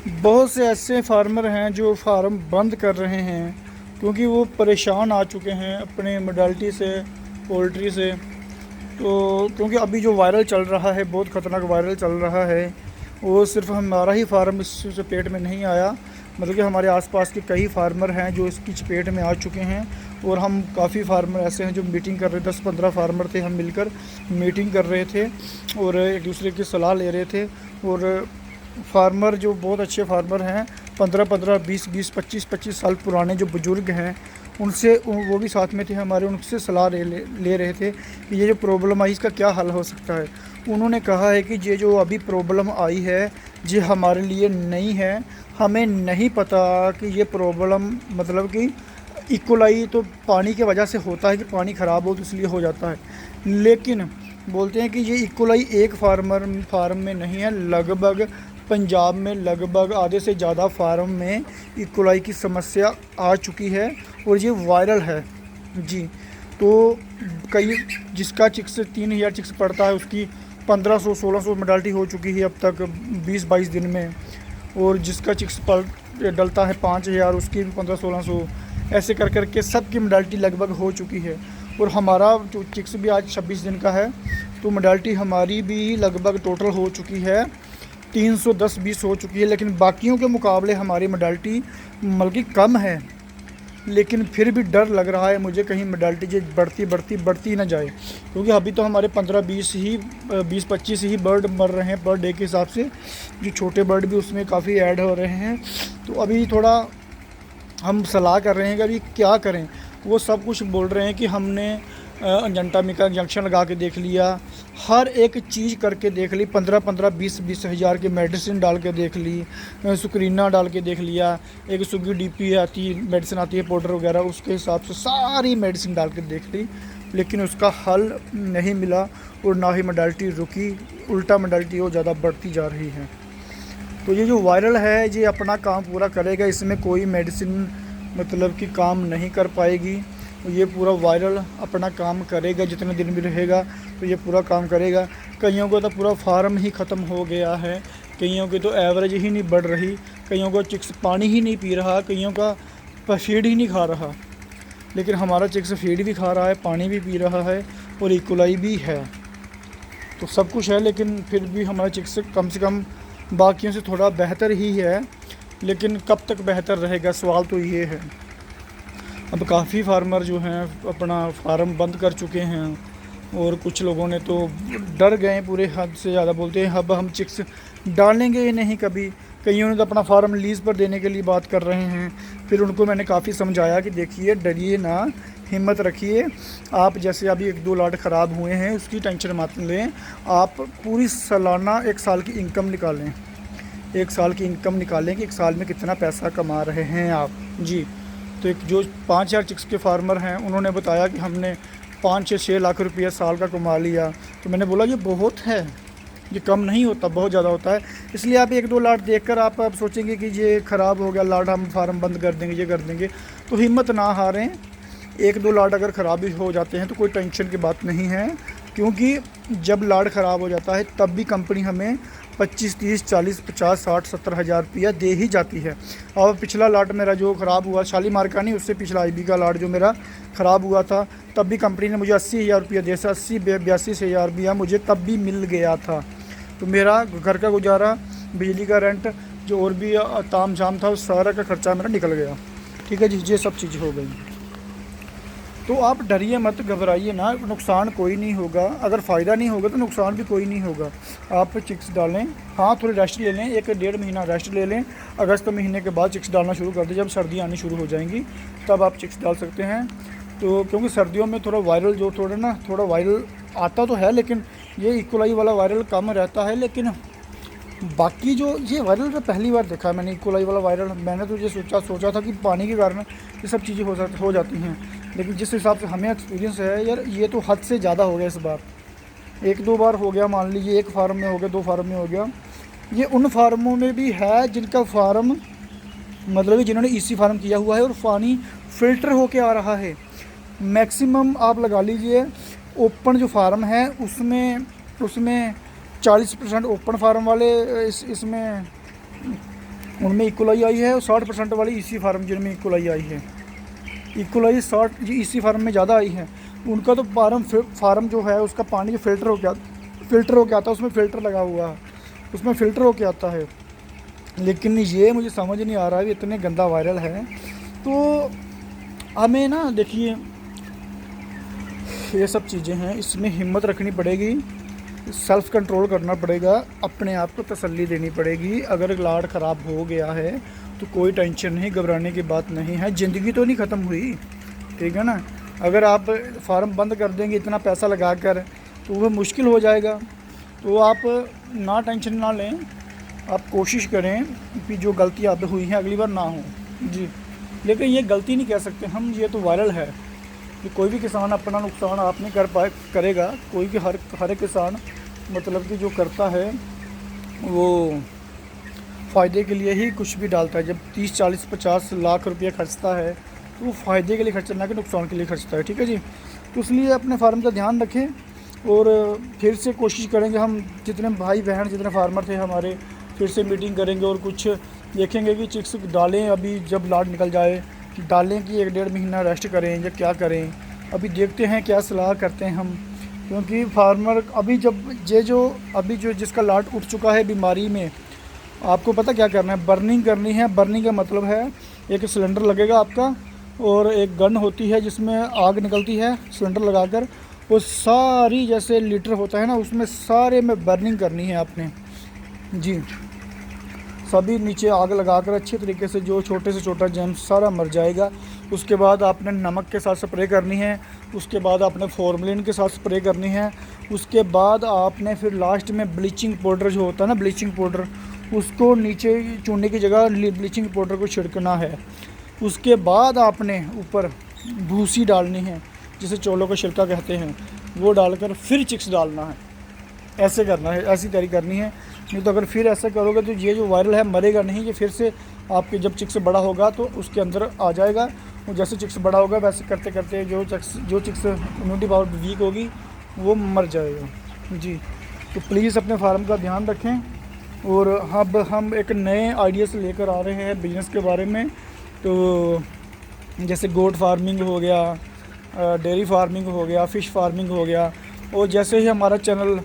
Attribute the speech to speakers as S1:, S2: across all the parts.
S1: बहुत से ऐसे फार्मर हैं जो फार्म बंद कर रहे हैं क्योंकि वो परेशान आ चुके हैं अपने मोडालिटी से, पोल्ट्री से। तो क्योंकि अभी जो वायरल चल रहा है, बहुत ख़तरनाक वायरल चल रहा है, वो सिर्फ हमारा ही फार्म इस चपेट में नहीं आया, मतलब कि हमारे आसपास के कई फार्मर हैं जो इसकी चपेट में आ चुके हैं। और हम काफ़ी फार्मर ऐसे हैं जो मीटिंग कर रहे, 10-15 फार्मर थे, हम मिलकर मीटिंग कर रहे थे और एक दूसरे की सलाह ले रहे थे। और फार्मर जो बहुत अच्छे फार्मर हैं, 15-15, 20-20, 25-25 साल पुराने जो बुज़ुर्ग हैं, उनसे, वो भी साथ में थे हमारे, उनसे सलाह ले रहे थे कि ये जो प्रॉब्लम आई इसका क्या हल हो सकता है। उन्होंने कहा है कि ये जो अभी प्रॉब्लम आई है ये हमारे लिए नई है, हमें नहीं पता कि ये प्रॉब्लम मतलब कि इकोलाई तो पानी की वजह से होता है कि पानी ख़राब हो तो इसलिए हो जाता है, लेकिन बोलते हैं कि ये इकोलाई एक फार्म में नहीं है, लगभग पंजाब में लगभग आधे से ज़्यादा फार्म में इकोलाई की समस्या आ चुकी है और ये वायरल है जी। तो कई, जिसका चिक्स 3000 चिक्स पड़ता है उसकी 1500-1600 मोडालिटी हो चुकी है अब तक 20-22 दिन में। और जिसका चिक्स पल डलता है 5000 उसकी भी 1500-1600, ऐसे कर कर के सब की मोडालिटी लगभग हो चुकी है। और हमारा जो चिक्स भी आज 26 दिन का है, तो मोडालिटी हमारी भी लगभग टोटल हो चुकी है 310-20 हो चुकी है। लेकिन बाकियों के मुकाबले हमारी मोडालिटी बल्कि कम है, लेकिन फिर भी डर लग रहा है मुझे कहीं मोडालिटी जो बढ़ती ना जाए, क्योंकि अभी तो हमारे 15-20 ही बर्ड मर रहे हैं पर डे के हिसाब से, जो छोटे बर्ड भी उसमें काफ़ी ऐड हो रहे हैं। तो अभी थोड़ा हम सलाह कर रहे हैं कि अभी क्या करें। वो सब कुछ बोल रहे हैं कि हमने अंजंटा मिका इंजेक्शन लगा के देख लिया, हर एक चीज़ करके देख ली, 15-15, 20-20 हज़ार की मेडिसिन डाल के देख ली, सुक्रीना डाल के देख लिया, एक सुगी डीपी आती है, मेडिसिन आती है पाउडर वगैरह, उसके हिसाब से सारी मेडिसिन डाल के देख ली, लेकिन उसका हल नहीं मिला। और ना ही मोडालिटी रुकी, उल्टा मोडालिटी और ज़्यादा बढ़ती जा रही है। तो ये जो वायरल है ये अपना काम पूरा करेगा, इसमें कोई मेडिसिन मतलब कि काम नहीं कर पाएगी। ये पूरा वायरल अपना काम करेगा, जितने दिन भी रहेगा तो ये पूरा काम करेगा। कईयों को तो पूरा फार्म ही ख़त्म हो गया है, कईयों की तो एवरेज ही नहीं बढ़ रही, कईयों को चिक्स पानी ही नहीं पी रहा, कईयों का फीड ही नहीं खा रहा। लेकिन हमारा चिक्स फीड भी खा रहा है, पानी भी पी रहा है और इकोलाई भी है, तो सब कुछ है। लेकिन फिर भी हमारा चिक्स कम से कम बाकियों से थोड़ा बेहतर ही है, लेकिन कब तक बेहतर रहेगा सवाल तो ये है। अब काफ़ी फार्मर जो हैं अपना फार्म बंद कर चुके हैं और कुछ लोगों ने तो डर गए पूरे हद से ज़्यादा, बोलते हैं अब हम चिक्स डालेंगे ही नहीं कभी। कईयों ने तो अपना फार्म लीज़ पर देने के लिए बात कर रहे हैं। फिर उनको मैंने काफ़ी समझाया कि देखिए डरिए ना, हिम्मत रखिए, आप जैसे अभी 1-2 लाट ख़राब हुए हैं उसकी टेंशन मत लें, आप पूरी सालाना 1 साल की इनकम निकालें, 1 साल की इनकम निकालें कि 1 साल में कितना पैसा कमा रहे हैं आप जी। तो एक जो 5000 चिक्स के फार्मर हैं उन्होंने बताया कि हमने 5-6 लाख रुपया साल का कमा लिया। तो मैंने बोला ये बहुत है, ये कम नहीं होता, बहुत ज़्यादा होता है। इसलिए आप 1-2 लाट देखकर आप सोचेंगे कि ये ख़राब हो गया लाट, हम फार्म बंद कर देंगे, ये कर देंगे, तो हिम्मत ना हारें। 1-2 लाट अगर ख़राब भी हो जाते हैं तो कोई टेंशन की बात नहीं है, क्योंकि जब लाट ख़राब हो जाता है तब भी कंपनी हमें 25, 30, 40, 50, 60, 70 हज़ार रुपया दे ही जाती है। और पिछला लाट मेरा जो ख़राब हुआ, शालीमार का नहीं, उससे पिछला IB का लाट जो मेरा ख़राब हुआ था, तब भी कंपनी ने मुझे 80,000 रुपया दिया था, 80-82 हज़ार रुपया मुझे तब भी मिल गया था। तो मेरा घर का गुजारा, बिजली का रेंट, जो और भी ताम झाम था, उस सारा का ख़र्चा मेरा निकल गया। ठीक है जी, ये सब चीज़ हो गई। तो आप डरिए मत, घबराइए ना, नुकसान कोई नहीं होगा। अगर फ़ायदा नहीं होगा तो नुकसान भी कोई नहीं होगा। आप चिक्स डालें, हाँ थोड़ी रेस्ट ले लें, 1-1.5 महीना रेस्ट ले लें। अगस्त महीने के बाद चिक्स डालना शुरू कर दें, जब सर्दियाँ आनी शुरू हो जाएंगी तब आप चिक्स डाल सकते हैं। तो क्योंकि सर्दियों में थोड़ा वायरल जो थोड़ा वायरल आता तो है, लेकिन ये इकोलाई वाला वायरल कम रहता है। लेकिन बाकी जो ये वायरल तो पहली बार देखा है मैंने, इकोलाई वाला वायरल। मैंने तो ये सोचा था कि पानी के कारण ये सब चीज़ें हो जाती हैं, लेकिन जिस हिसाब से हमें एक्सपीरियंस है यार, ये तो हद से ज़्यादा हो गया इस बार। 1-2 बार हो गया, मान लीजिए 1 फार्म में हो गया, 2 फार्म में हो गया। ये उन फार्मों में भी है जिनका फार्म मतलब जिन्होंने EC फार्म किया हुआ है और पानी फ़िल्टर होके आ रहा है। मैक्सिमम आप लगा लीजिए ओपन जो फार्म है उसमें 40% ओपन फार्म वाले इसमें उनमें इक्वलाई आई है, और 60% वाली इसी फार्म जिनमें इक्वलाई आई है। इक्वलाई 60 इसी फार्म में ज़्यादा आई है। उनका तो फार्म जो है उसका पानी जो फ़िल्टर होके आता है, उसमें फ़िल्टर लगा हुआ है, उसमें फ़िल्टर होके आता है। लेकिन ये मुझे समझ नहीं आ रहा है, इतने गंदा वायरल है। तो हमें ना देखिए, ये सब चीज़ें हैं, इसमें हिम्मत रखनी पड़ेगी, सेल्फ़ कंट्रोल करना पड़ेगा, अपने आप को तसल्ली देनी पड़ेगी। अगर लाड ख़राब हो गया है तो कोई टेंशन नहीं, घबराने की बात नहीं है, ज़िंदगी तो नहीं ख़त्म हुई, ठीक है ना। अगर आप फार्म बंद कर देंगे इतना पैसा लगा कर, तो वह मुश्किल हो जाएगा। तो आप ना टेंशन ना लें, आप कोशिश करें कि जो गलती आप हुई है अगली बार ना हो जी। लेकिन ये गलती नहीं कह सकते हम, ये तो वायरल है कि कोई भी किसान अपना नुकसान आप नहीं करेगा। कोई भी हर एक किसान मतलब कि जो करता है वो फ़ायदे के लिए ही कुछ भी डालता है। जब 30, 40, 50 लाख रुपये खर्चता है तो वो फ़ायदे के लिए खर्चा, ना कि नुकसान के लिए खर्चता है, ठीक है जी। तो इसलिए अपने फार्म का ध्यान रखें, और फिर से कोशिश करेंगे, हम जितने भाई बहन जितने फार्मर थे हमारे, फिर से मीटिंग करेंगे और कुछ देखेंगे कि चिक्स डालें। अभी जब लाड निकल जाए डालें कि 1-1.5 महीना रेस्ट करें या क्या करें, अभी देखते हैं क्या सलाह करते हैं हम। क्योंकि फार्मर अभी अभी जो जिसका लाड उठ चुका है बीमारी में, आपको पता क्या करना है, बर्निंग करनी है। बर्निंग का मतलब है एक सिलेंडर लगेगा आपका, और एक गन होती है जिसमें आग निकलती है, सिलेंडर लगाकर वो सारी जैसे लीटर होता है ना, उसमें सारे में बर्निंग करनी है आपने जी। सभी नीचे आग लगाकर अच्छे तरीके से, जो छोटे से छोटा जर्म्स सारा मर जाएगा। उसके बाद आपने नमक के साथ स्प्रे करनी है, उसके बाद आपने फॉर्मलिन के साथ स्प्रे करनी है, उसके बाद आपने फिर लास्ट में ब्लीचिंग पाउडर जो होता है ना, ब्लीचिंग पाउडर, उसको नीचे चूने की जगह ब्लीचिंग पाउडर को छिड़कना है। उसके बाद आपने ऊपर भूसी डालनी है, जिसे चोलों का छिलका कहते हैं, वो डालकर फिर चिक्स डालना है। ऐसे करना है, ऐसी तैयारी करनी है। नहीं तो अगर फिर ऐसा करोगे तो ये जो वायरल है मरेगा नहीं, ये फिर से आपके जब चिक्स बड़ा होगा तो उसके अंदर आ जाएगा। और जैसे चिक्स बड़ा होगा वैसे करते करते जो चिक्स इम्यूनिटी पावर वीक होगी वो मर जाएगा जी। तो प्लीज़ अपने फार्म का ध्यान रखें। और अब हम एक नए आइडियाज़ लेकर आ रहे हैं बिज़नेस के बारे में। तो जैसे गोट फार्मिंग हो गया, डेयरी फार्मिंग हो गया, फ़िश फार्मिंग हो गया। और जैसे ही हमारा चैनल,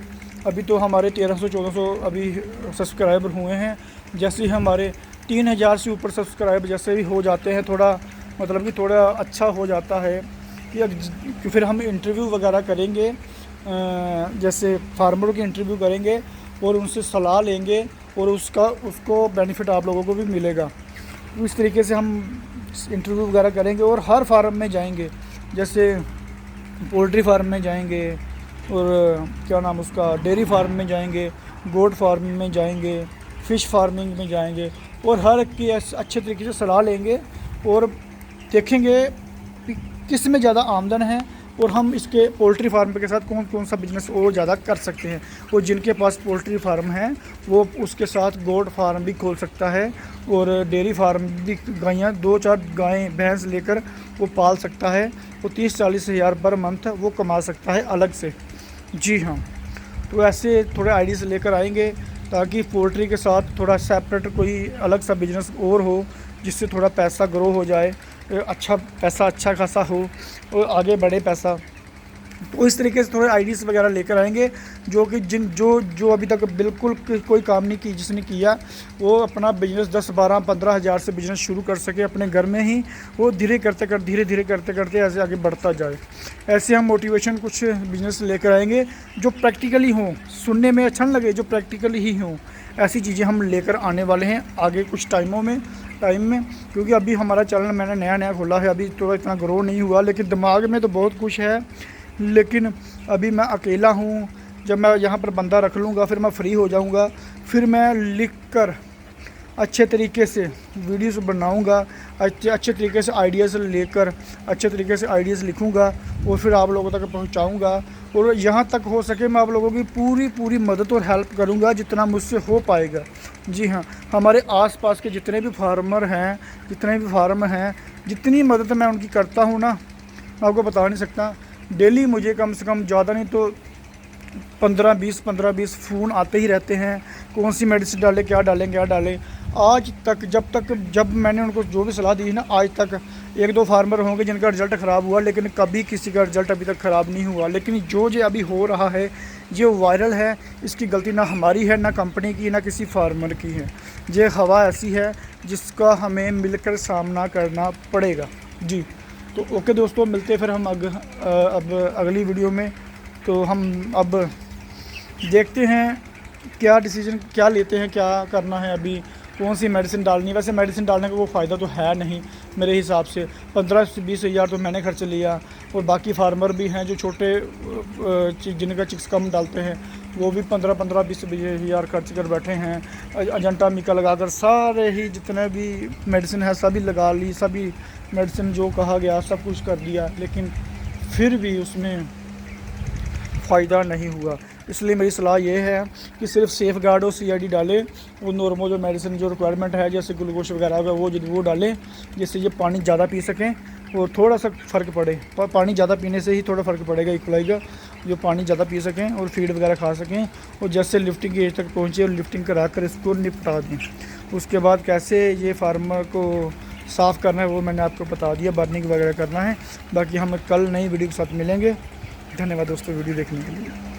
S1: अभी तो हमारे 1300-1400 अभी सब्सक्राइबर हुए हैं, जैसे ही हमारे 3000 से ऊपर सब्सक्राइबर जैसे ही हो जाते हैं, थोड़ा मतलब कि थोड़ा अच्छा हो जाता है कि फिर हम इंटरव्यू वगैरह करेंगे, जैसे फार्मरों की इंटरव्यू करेंगे और उनसे सलाह लेंगे, और उसको बेनिफिट आप लोगों को भी मिलेगा। तो इस तरीके से हम इंटरव्यू वगैरह करेंगे और हर फार्म में जाएंगे, जैसे पोल्ट्री फार्म में जाएंगे, और क्या नाम उसका, डेयरी फार्म में जाएंगे, गोट फार्मिंग में जाएंगे, फ़िश फार्मिंग में जाएंगे, और हर एक की अच्छे तरीके से सलाह लेंगे और देखेंगे कि किस में ज़्यादा आमदन है, और हम इसके पोल्ट्री फार्म के साथ कौन कौन सा बिज़नेस और ज़्यादा कर सकते हैं। और जिनके पास पोल्ट्री फार्म है वो उसके साथ गोट फार्म भी खोल सकता है, और डेयरी फार्म भी, गायें 2-4 गायें भैंस लेकर वो पाल सकता है। वो 30-40 हज़ार पर मंथ वो कमा सकता है अलग से जी हाँ। तो ऐसे थोड़े आइडियाज़ लेकर आएंगे ताकि पोल्ट्री के साथ थोड़ा सेपरेट कोई अलग सा बिज़नेस और हो, जिससे थोड़ा पैसा ग्रो हो जाए, अच्छा पैसा अच्छा खासा हो और आगे बढ़े पैसा। तो इस तरीके से थोड़े आइडियाज़ वगैरह लेकर आएंगे, जो कि जो अभी तक बिल्कुल कोई काम नहीं की, जिसने किया वो अपना बिज़नेस 10-12-15 हज़ार से बिज़नेस शुरू कर सके अपने घर में ही। वो धीरे धीरे करते करते ऐसे आगे बढ़ता जाए। ऐसे हम मोटिवेशन कुछ बिज़नेस लेकर आएंगे जो प्रैक्टिकली हों, सुनने में अच्छा नहीं लगे, जो प्रैक्टिकली ही हों, ऐसी चीज़ें हम लेकर आने वाले हैं आगे कुछ टाइम में। क्योंकि अभी हमारा चैनल मैंने नया खोला है, अभी तो इतना ग्रो नहीं हुआ, लेकिन दिमाग में तो बहुत कुछ है। लेकिन अभी मैं अकेला हूँ, जब मैं यहाँ पर बंदा रख लूँगा फिर मैं फ्री हो जाऊँगा, फिर मैं लिख कर अच्छे तरीके से वीडियोस बनाऊँगा, अच्छे तरीके से आइडियाज़ लेकर अच्छे तरीके से आइडियाज़ लिखूँगा और फिर आप लोगों तक पहुँचाऊँगा। और यहाँ तक हो सके मैं आप लोगों की पूरी मदद और हेल्प करूँगा जितना मुझसे हो पाएगा। जी हाँ, हमारे आसपास के जितने भी फार्मर हैं, जितने भी फार्म हैं, जितनी मदद मैं उनकी करता हूँ ना, मैं आपको बता नहीं सकता। डेली मुझे कम से कम ज़्यादा नहीं तो 15-20 फ़ोन आते ही रहते हैं, कौन सी मेडिसिन डालें, क्या डालें। आज तक जब मैंने उनको जो भी सलाह दी ना, आज तक 1-2 फार्मर होंगे जिनका रिज़ल्ट ख़राब हुआ, लेकिन कभी किसी का रिज़ल्ट अभी तक ख़राब नहीं हुआ। लेकिन जो अभी हो रहा है, जो वायरल है, इसकी गलती ना हमारी है, ना कंपनी की, ना किसी फार्मर की है। ये हवा ऐसी है जिसका हमें मिलकर सामना करना पड़ेगा जी। तो ओके दोस्तों, मिलते फिर हम अब अगली वीडियो में। तो हम अब देखते हैं क्या डिसीजन क्या लेते हैं, क्या करना है, अभी कौन सी मेडिसिन डालनी है। वैसे मेडिसिन डालने का कोई फ़ायदा तो है नहीं मेरे हिसाब से। 15 से 20 हज़ार तो मैंने खर्च लिया, और बाकी फार्मर भी हैं जो छोटे जिनका चिक्स कम डालते हैं, वो भी 15-20 हज़ार खर्च कर बैठे हैं। अजंता मिका लगाकर सारे ही जितने भी मेडिसिन है सभी लगा ली, सभी मेडिसिन जो कहा गया सब कुछ कर दिया, लेकिन फिर भी उसमें फ़ायदा नहीं हुआ। इसलिए मेरी सलाह ये है कि सिर्फ सेफ गार्ड और CID डालें, वो नॉर्मल जो मेडिसिन जो रिक्वायरमेंट है जैसे ग्लूकोज वगैरह होगा वो डालें, जिससे ये पानी ज़्यादा पी सकें और थोड़ा सा फ़र्क पड़े। पानी ज़्यादा पीने से ही थोड़ा फ़र्क पड़ेगा इक्वलाइज का, जो पानी ज़्यादा पी सकें और फीड वगैरह खा सकें, और जैसे लिफ्टिंग की एज तक पहुँचे और लिफ्टिंग करा कर इसको निपटा दें। उसके बाद कैसे ये फार्मर को साफ़ करना है वो मैंने आपको बता दिया, बर्निंग वगैरह करना है। बाकी हम कल नई वीडियो के साथ मिलेंगे। धन्यवाद दोस्तों वीडियो देखने के लिए।